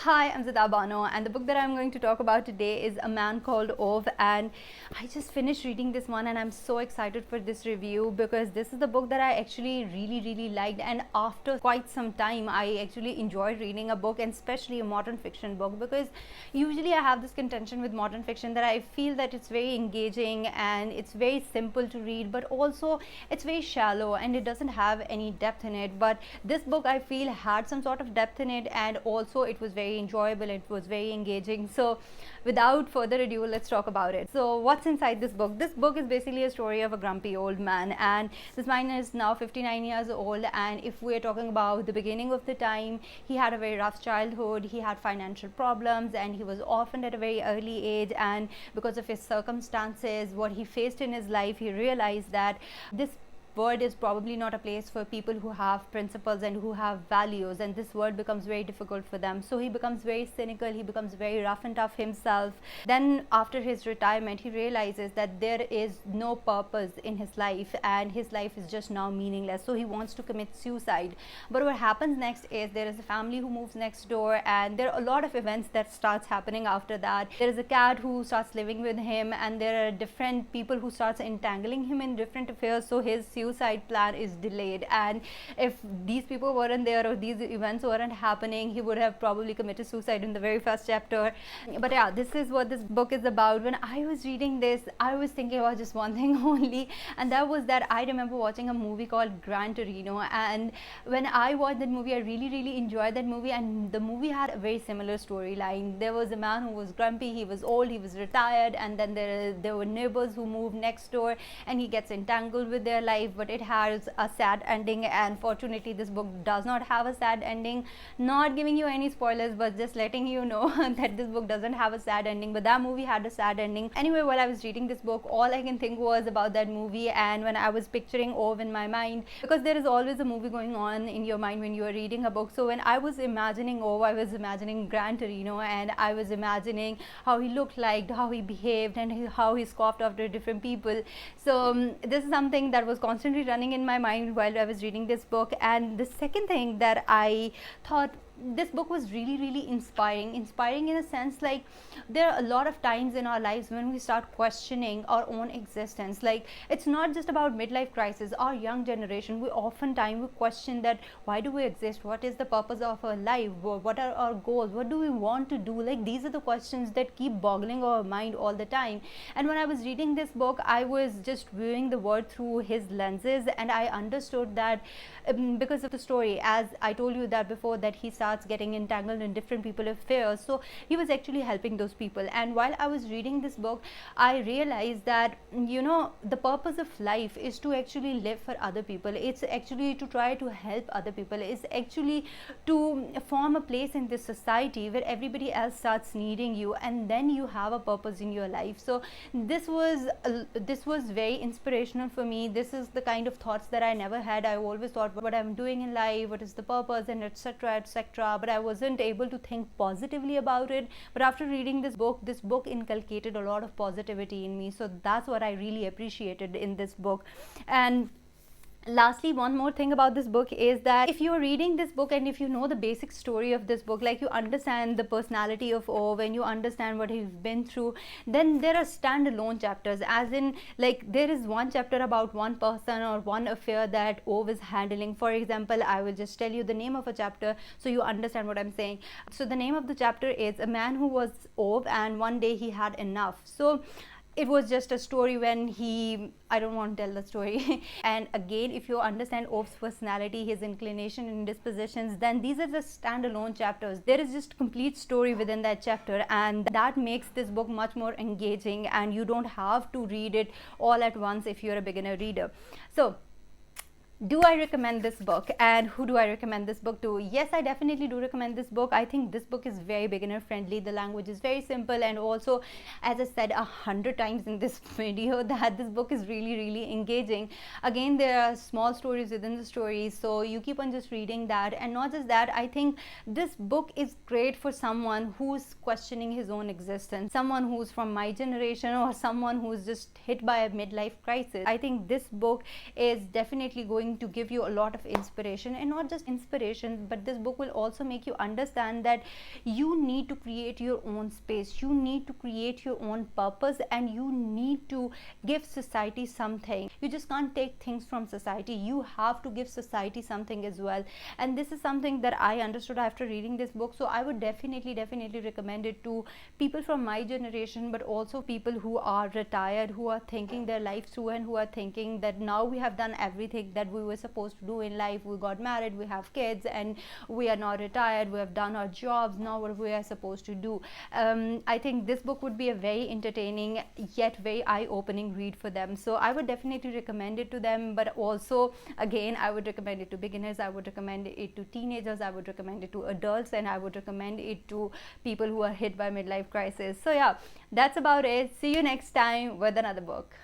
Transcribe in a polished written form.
Hi, I'm Zita Bano, and the book that I'm going to talk about today is A Man Called Ove. And I just finished reading this one, and I'm so excited for this review because this is the book that I actually really liked. And after quite some time, I actually enjoyed reading a book, and especially a modern fiction book, because usually I have this contention with modern fiction that I feel that it's very engaging and it's very simple to read, but also it's very shallow and it doesn't have any depth in it. But this book, I feel, had some sort of depth in it, and also it was very enjoyable, it was very engaging. So without further ado, let's talk about it. So what's inside this book? This book is basically a story of a grumpy old man, and this man is now 59 years old. And if we're talking about the beginning of the time, he had a very rough childhood, he had financial problems, and he was orphaned at a very early age. And because of his circumstances, what he faced in his life, he realized that this world is probably not a place for people who have principles and who have values, and this world becomes very difficult for them. So he becomes very cynical, he becomes very rough and tough himself. Then after his retirement, he realizes that there is no purpose in his life and his life is just now meaningless, so he wants to commit suicide. But what happens next is there is a family who moves next door, and there are a lot of events that starts happening after that. There is a cat who starts living with him, and there are different people who starts entangling him in different affairs, so his suicide plan is delayed. And if these people weren't there or these events weren't happening, he would have probably committed suicide in the very first chapter. But yeah, this is what this book is about. When I was reading this, I was thinking about just one thing only, and that was that I remember watching a movie called Gran Torino, and when I watched that movie, I really enjoyed that movie. And the movie had a very similar storyline. There was a man who was grumpy, he was old, he was retired, and then there were neighbors who moved next door, and he gets entangled with their life, but it has a sad ending. And fortunately, this book does not have a sad ending. Not giving you any spoilers, but just letting you know that this book doesn't have a sad ending, but that movie had a sad ending. Anyway, while I was reading this book, all I can think was about that movie, and when I was picturing Ove in my mind, because there is always a movie going on in your mind when you are reading a book. So when I was imagining Ove, I was imagining Gran Torino, and I was imagining how he looked like, how he behaved, and how he scoffed after different people. So this is something that was constantly running in my mind while I was reading this book. And the second thing that I thought, this book was really inspiring in a sense, like there are a lot of times in our lives when we start questioning our own existence. Like, it's not just about midlife crisis. Our young generation, we oftentimes we question that why do we exist, what is the purpose of our life, what are our goals, what do we want to do. Like, these are the questions that keep boggling our mind all the time. And when I was reading this book, I was just viewing the world through his lenses, and I understood that because of the story, as I told you that before, that he starts getting entangled in different people affairs, so he was actually helping those people. And while I was reading this book, I realized that, you know, the purpose of life is to actually live for other people. It's actually to try to help other people. It's actually to form a place in this society where everybody else starts needing you, and then you have a purpose in your life. So this was very inspirational for me. This is the kind of thoughts that I never had. I always thought what I'm doing in life, what is the purpose, and etc, but I wasn't able to think positively about it. But after reading this book inculcated a lot of positivity in me. So that's what I really appreciated in this book. And lastly, one more thing about this book is that if you're reading this book and if you know the basic story of this book, like you understand the personality of Ove and you understand what he's been through, then there are standalone chapters, as in, like, there is one chapter about one person or one affair that Ove is handling. For example, I will just tell you the name of a chapter so you understand what I'm saying. So the name of the chapter is A Man Who Was Ove and One Day He Had Enough. So it was just a story when I don't want to tell the story. And again, if you understand Ove's personality, his inclination and dispositions, then these are the standalone chapters. There is just complete story within that chapter, and that makes this book much more engaging, and you don't have to read it all at once if you're a beginner reader. So do I recommend this book, and who do I recommend this book to? Yes, I definitely do recommend this book. I think this book is very beginner friendly. The language is very simple, and also, as I said 100 times in this video, that this book is really engaging. Again, there are small stories within the stories, so you keep on just reading that. And not just that, I think this book is great for someone who's questioning his own existence, someone who's from my generation, or someone who's just hit by a midlife crisis. I think this book is definitely going going to give you a lot of inspiration, and not just inspiration, but this book will also make you understand that you need to create your own space, you need to create your own purpose, and you need to give society something. You just can't take things from society, you have to give society something as well. And this is something that I understood after reading this book. So I would definitely recommend it to people from my generation, but also people who are retired, who are thinking their life through, and who are thinking that now we have done everything that we were supposed to do in life. We got married, we have kids, and we are now retired, we have done our jobs, now what we are supposed to do. I think this book would be a very entertaining yet very eye-opening read for them. So I would definitely recommend it to them, but also again I would recommend it to beginners, I would recommend it to teenagers, I would recommend it to adults, and I would recommend it to people who are hit by midlife crisis. So yeah, that's about it. See you next time with another book.